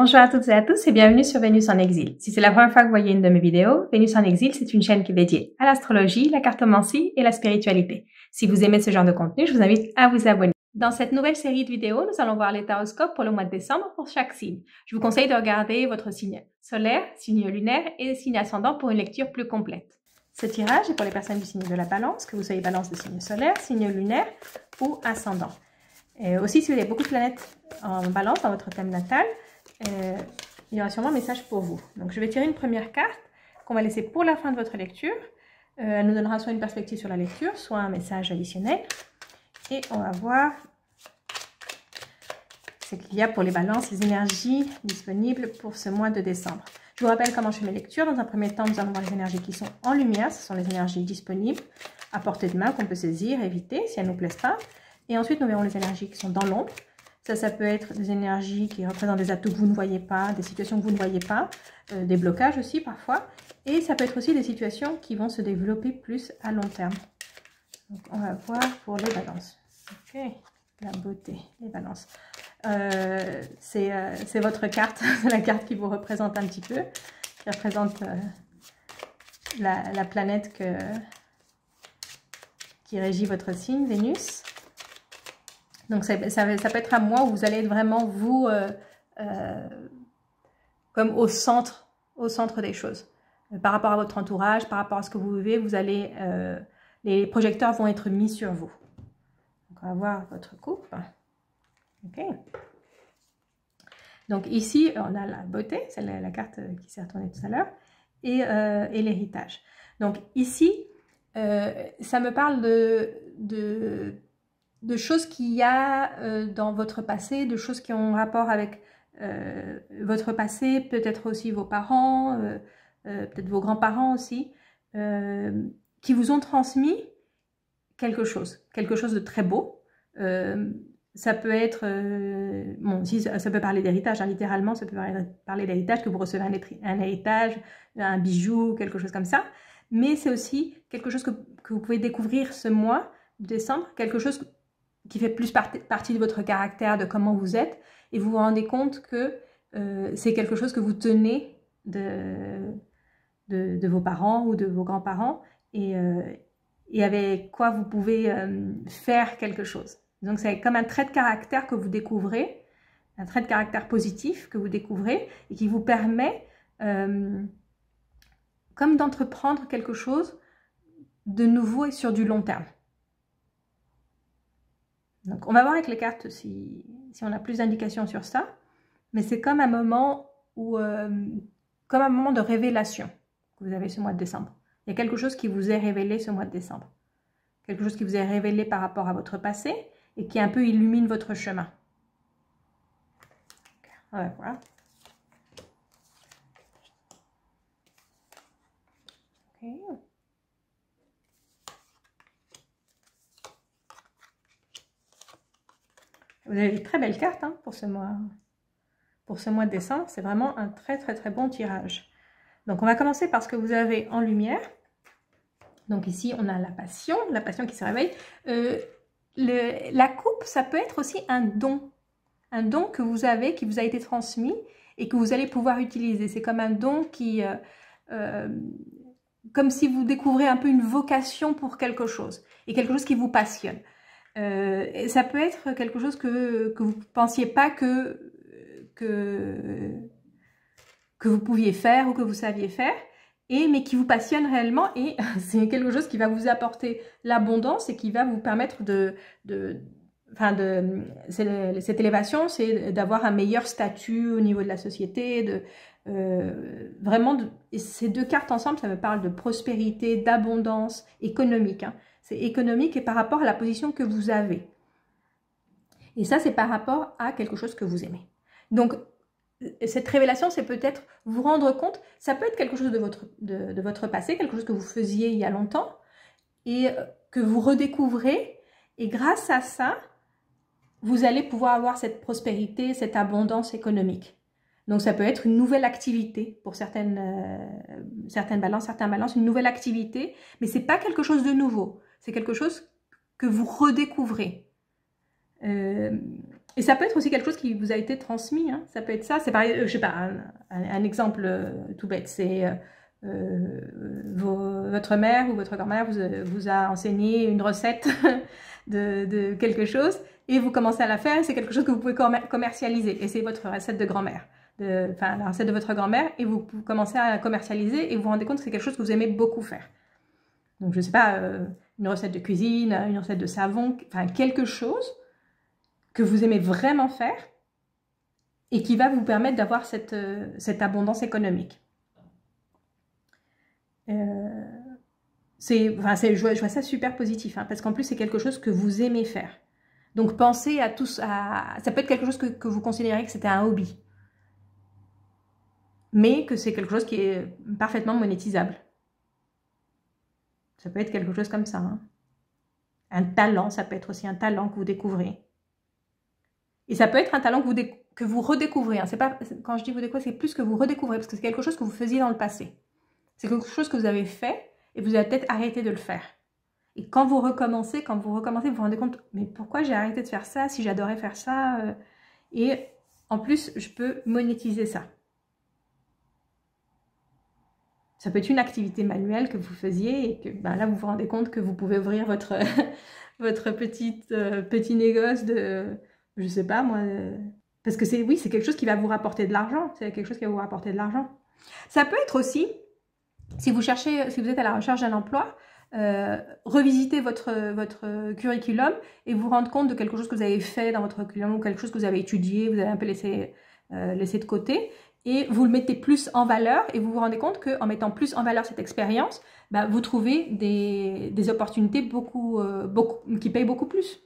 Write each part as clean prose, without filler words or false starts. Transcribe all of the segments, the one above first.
Bonjour à toutes et à tous et bienvenue sur Vénus en exil. Si c'est la première fois que vous voyez une de mes vidéos, Vénus en exil, c'est une chaîne qui est dédiée à l'astrologie, la cartomancie et la spiritualité. Si vous aimez ce genre de contenu, je vous invite à vous abonner. Dans cette nouvelle série de vidéos, nous allons voir les taroscopes pour le mois de décembre pour chaque signe. Je vous conseille de regarder votre signe solaire, signe lunaire et signe ascendant pour une lecture plus complète. Ce tirage est pour les personnes du signe de la balance, que vous soyez balance de signe solaire, signe lunaire ou ascendant. Et aussi, si vous avez beaucoup de planètes en balance dans votre thème natal, il y aura sûrement un message pour vous. Donc je vais tirer une première carte qu'on va laisser pour la fin de votre lecture. Elle nous donnera soit une perspective sur la lecture, soit un message additionnel. Et on va voir ce qu'il y a pour les balances, les énergies disponibles pour ce mois de décembre. Je vous rappelle comment je fais mes lectures. Dans un premier temps, nous allons voir les énergies qui sont en lumière. Ce sont les énergies disponibles à portée de main qu'on peut saisir, éviter si elles ne nous plaisent pas. Et ensuite, nous verrons les énergies qui sont dans l'ombre. Ça peut être des énergies qui représentent des atouts que vous ne voyez pas, des situations que vous ne voyez pas, des blocages aussi parfois. Et ça peut être aussi des situations qui vont se développer plus à long terme. Donc, on va voir pour les balances. Ok, la beauté, les balances. C'est votre carte, c'est la carte qui vous représente un petit peu, qui représente la planète qui régit votre signe, Vénus. Donc, ça peut être un mois où vous allez être vraiment, vous, comme au centre des choses. Par rapport à votre entourage, par rapport à ce que vous vivez, vous allez, les projecteurs vont être mis sur vous. Donc, on va voir votre coupe. Ok. Donc, ici, on a la beauté, c'est la carte qui s'est retournée tout à l'heure, et l'héritage. Donc, ici, ça me parle de choses qu'il y a dans votre passé, de choses qui ont rapport avec votre passé, peut-être aussi vos parents, peut-être vos grands-parents aussi, qui vous ont transmis quelque chose de très beau. Ça peut être, bon, si ça peut parler d'héritage, hein, littéralement, ça peut parler d'héritage, que vous recevez un héritage, un bijou, quelque chose comme ça, mais c'est aussi quelque chose que vous pouvez découvrir ce mois de décembre, quelque chose qui fait plus partie de votre caractère, de comment vous êtes, et vous vous rendez compte que c'est quelque chose que vous tenez de vos parents ou de vos grands-parents, et avec quoi vous pouvez faire quelque chose. Donc c'est comme un trait de caractère que vous découvrez, un trait de caractère positif que vous découvrez, et qui vous permet comme d'entreprendre quelque chose de nouveau et sur du long terme. Donc, on va voir avec les cartes si on a plus d'indications sur ça. Mais c'est comme un moment où, comme un moment de révélation que vous avez ce mois de décembre. Il y a quelque chose qui vous est révélé ce mois de décembre. Quelque chose qui vous est révélé par rapport à votre passé et qui un peu illumine votre chemin. Ouais, voilà. Okay. Vous avez de très belles cartes hein, pour ce mois de décembre. C'est vraiment un très bon tirage. Donc on va commencer par ce que vous avez en lumière. Donc ici on a la passion qui se réveille. La coupe, ça peut être aussi un don que vous avez, qui vous a été transmis et que vous allez pouvoir utiliser. C'est comme un don qui, comme si vous découvrez un peu une vocation pour quelque chose et quelque chose qui vous passionne. Ça peut être quelque chose que vous ne pensiez pas que vous pouviez faire ou que vous saviez faire, mais qui vous passionne réellement, et c'est quelque chose qui va vous apporter l'abondance et qui va vous permettre cette élévation, c'est d'avoir un meilleur statut au niveau de la société, et ces deux cartes ensemble, ça me parle de prospérité, d'abondance économique, hein. C'est économique et par rapport à la position que vous avez. Et ça, c'est par rapport à quelque chose que vous aimez. Donc, cette révélation, c'est peut-être vous rendre compte, ça peut être quelque chose de votre passé, quelque chose que vous faisiez il y a longtemps, et que vous redécouvrez, et grâce à ça, vous allez pouvoir avoir cette prospérité, cette abondance économique. Donc, ça peut être une nouvelle activité pour certaines balances, certains balances, une nouvelle activité, mais ce n'est pas quelque chose de nouveau. C'est quelque chose que vous redécouvrez. Et ça peut être aussi quelque chose qui vous a été transmis, hein. Ça peut être ça, c'est pareil, je sais pas, un exemple tout bête, c'est votre mère ou votre grand-mère vous a enseigné une recette de quelque chose, et vous commencez à la faire, c'est quelque chose que vous pouvez commercialiser, et c'est votre recette de grand-mère, enfin la recette de votre grand-mère, et vous commencez à commercialiser, et vous vous rendez compte que c'est quelque chose que vous aimez beaucoup faire. Donc je sais pas, une recette de cuisine, une recette de savon, enfin quelque chose que vous aimez vraiment faire et qui va vous permettre d'avoir cette abondance économique. Je vois ça super positif, hein, parce qu'en plus c'est quelque chose que vous aimez faire. Donc pensez à tous, ça peut être quelque chose que vous considérez que c'était un hobby, mais que c'est quelque chose qui est parfaitement monétisable. Ça peut être quelque chose comme ça, hein. Un talent, ça peut être aussi un talent que vous découvrez. Et ça peut être un talent que vous redécouvrez. Hein. C'est pas, quand je dis vous découvrez, c'est plus que vous redécouvrez, parce que c'est quelque chose que vous faisiez dans le passé. C'est quelque chose que vous avez fait, et vous avez peut-être arrêté de le faire. Et quand vous recommencez, vous vous rendez compte, mais pourquoi j'ai arrêté de faire ça, si j'adorais faire ça et en plus, je peux monétiser ça. Ça peut être une activité manuelle que vous faisiez, et que ben là, vous vous rendez compte que vous pouvez ouvrir votre, votre petit négoce de... Je sais pas, moi, parce que oui, c'est quelque chose qui va vous rapporter de l'argent. C'est quelque chose qui va vous rapporter de l'argent. Ça peut être aussi, si vous êtes à la recherche d'un emploi, revisiter votre curriculum et vous rendre compte de quelque chose que vous avez fait dans votre curriculum ou quelque chose que vous avez étudié, vous avez un peu laissé de côté, et vous le mettez plus en valeur, et vous vous rendez compte qu'en mettant plus en valeur cette expérience, bah, vous trouvez des opportunités qui payent beaucoup plus.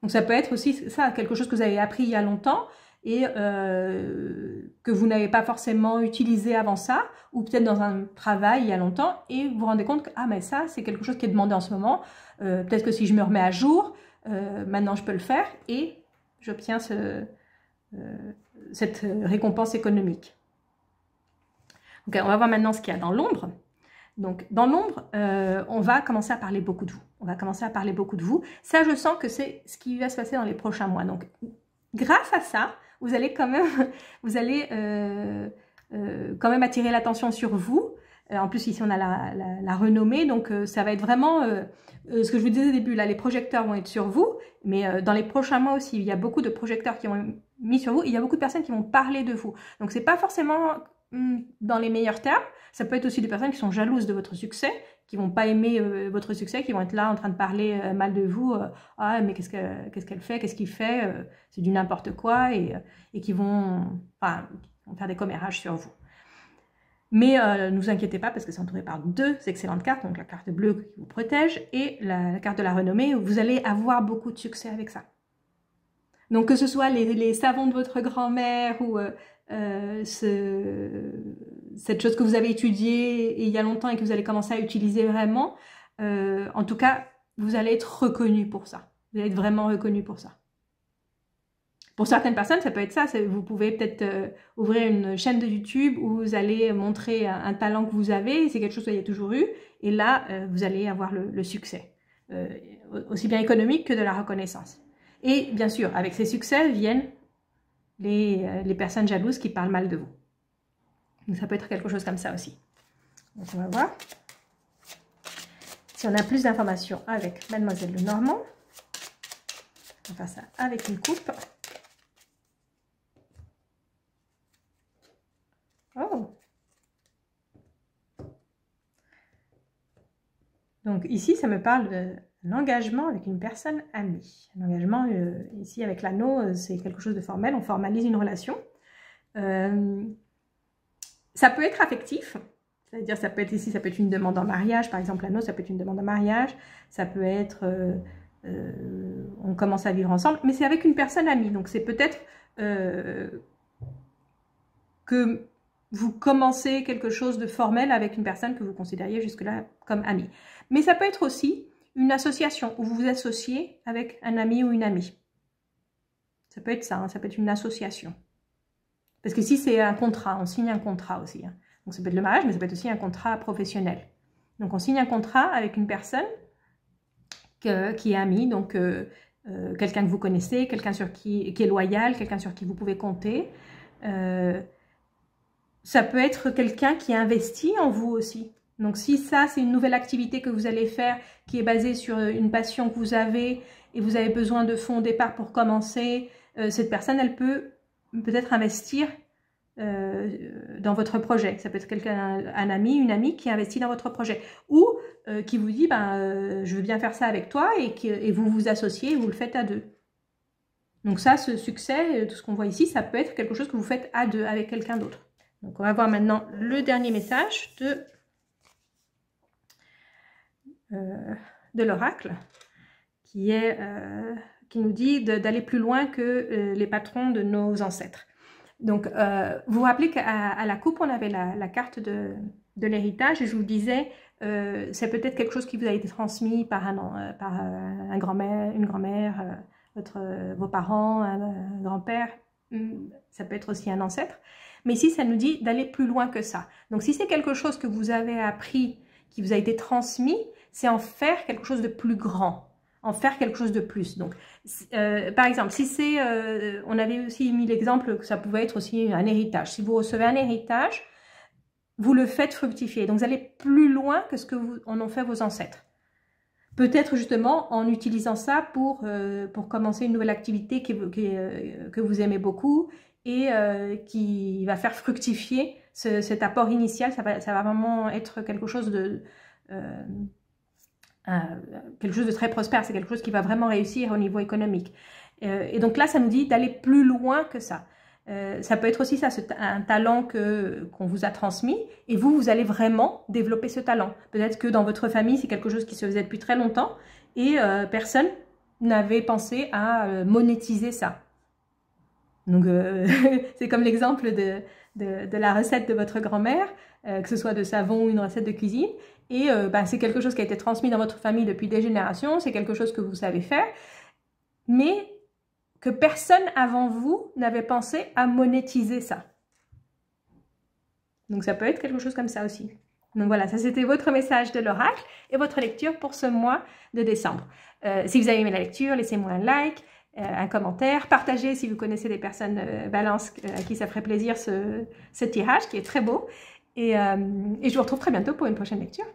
Donc ça peut être aussi ça, quelque chose que vous avez appris il y a longtemps et que vous n'avez pas forcément utilisé avant ça, ou peut-être dans un travail il y a longtemps, et vous vous rendez compte que ah, mais ça c'est quelque chose qui est demandé en ce moment, peut-être que si je me remets à jour, maintenant je peux le faire, et j'obtiens cette récompense économique. Donc on va voir maintenant ce qu'il y a dans l'ombre. Donc, dans l'ombre, on va commencer à parler beaucoup de vous. On va commencer à parler beaucoup de vous. Ça, je sens que c'est ce qui va se passer dans les prochains mois. Donc, grâce à ça, vous allez quand même, quand même attirer l'attention sur vous. En plus, ici, on a la renommée. Donc, ça va être vraiment ce que je vous disais au début. Là, les projecteurs vont être sur vous. Mais dans les prochains mois aussi, il y a beaucoup de projecteurs qui vont être mis sur vous. Il y a beaucoup de personnes qui vont parler de vous. Donc, c'est pas forcément dans les meilleurs termes. Ça peut être aussi des personnes qui sont jalouses de votre succès, qui vont pas aimer votre succès, qui vont être là en train de parler mal de vous. Ah, mais qu'est-ce qu'elle fait, qu'est-ce qu'il fait, c'est du n'importe quoi, et qui vont faire des commérages sur vous. Mais ne vous inquiétez pas, parce que c'est entouré par deux excellentes cartes, donc la carte bleue qui vous protège et la carte de la renommée, où vous allez avoir beaucoup de succès avec ça. Donc que ce soit les savons de votre grand-mère ou cette chose que vous avez étudiée il y a longtemps et que vous allez commencer à utiliser vraiment, en tout cas, vous allez être reconnu pour ça. Vous allez être vraiment reconnu pour ça. Pour certaines personnes, ça peut être ça. Vous pouvez peut-être ouvrir une chaîne de YouTube où vous allez montrer un talent que vous avez. C'est quelque chose que vous avez toujours eu. Et là, vous allez avoir le succès, aussi bien économique que de la reconnaissance. Et bien sûr, avec ces succès viennent les personnes jalouses qui parlent mal de vous. Donc ça peut être quelque chose comme ça aussi. Donc on va voir si on a plus d'informations avec Mademoiselle Lenormand. On va faire ça avec une coupe. Oh! Donc ici, ça me parle d'un engagement avec une personne amie. Un engagement, ici avec l'anneau, c'est quelque chose de formel. On formalise une relation. Ça peut être affectif. C'est-à-dire, ça peut être ici, ça peut être une demande en mariage. Par exemple, l'anneau, ça peut être une demande en mariage. Ça peut être, on commence à vivre ensemble. Mais c'est avec une personne amie. Donc c'est peut-être que vous commencez quelque chose de formel avec une personne que vous considériez jusque-là comme amie. Mais ça peut être aussi une association où vous vous associez avec un ami ou une amie. Ça peut être ça, hein, ça peut être une association. Parce que si c'est un contrat, on signe un contrat aussi. Hein. Donc ça peut être le mariage, mais ça peut être aussi un contrat professionnel. Donc on signe un contrat avec une personne qui est amie. Donc quelqu'un que vous connaissez, quelqu'un qui est loyal, quelqu'un sur qui vous pouvez compter. Ça peut être quelqu'un qui investit en vous aussi. Donc si ça, c'est une nouvelle activité que vous allez faire qui est basée sur une passion que vous avez et vous avez besoin de fonds au départ pour commencer, cette personne, elle peut peut-être investir dans votre projet. Ça peut être quelqu'un, un ami, une amie qui investit dans votre projet ou qui vous dit je veux bien faire ça avec toi et vous vous associez et vous le faites à deux. Donc ça, ce succès, tout ce qu'on voit ici, ça peut être quelque chose que vous faites à deux avec quelqu'un d'autre. Donc on va voir maintenant le dernier message de l'oracle qui nous dit d'aller plus loin que les patrons de nos ancêtres. Donc vous vous rappelez qu'à la coupe on avait la carte de l'héritage et je vous disais c'est peut-être quelque chose qui vous a été transmis par un grand-mère, une grand-mère, vos parents, un grand-père, ça peut être aussi un ancêtre. Mais ici, ça nous dit d'aller plus loin que ça. Donc, si c'est quelque chose que vous avez appris, qui vous a été transmis, c'est en faire quelque chose de plus grand, en faire quelque chose de plus. Donc, par exemple, si c'est, on avait aussi mis l'exemple que ça pouvait être aussi un héritage. Si vous recevez un héritage, vous le faites fructifier. Donc, vous allez plus loin que ce que en ont fait vos ancêtres. Peut-être justement en utilisant ça pour commencer une nouvelle activité que vous aimez beaucoup et qui va faire fructifier cet apport initial. Ça va vraiment être quelque chose de très prospère. C'est quelque chose qui va vraiment réussir au niveau économique. Et donc là, ça nous dit d'aller plus loin que ça. Ça peut être aussi ça, un talent qu'on vous a transmis et vous allez vraiment développer ce talent. Peut-être que dans votre famille, c'est quelque chose qui se faisait depuis très longtemps et personne n'avait pensé à monétiser ça. Donc, c'est comme l'exemple de la recette de votre grand-mère, que ce soit de savon ou une recette de cuisine. Et c'est quelque chose qui a été transmis dans votre famille depuis des générations, c'est quelque chose que vous savez faire, mais que personne avant vous n'avait pensé à monétiser ça. Donc ça peut être quelque chose comme ça aussi. Donc voilà, ça c'était votre message de l'oracle et votre lecture pour ce mois de décembre. Si vous avez aimé la lecture, laissez-moi un like, un commentaire, partagez si vous connaissez des personnes balance à qui ça ferait plaisir ce tirage qui est très beau. Et je vous retrouve très bientôt pour une prochaine lecture.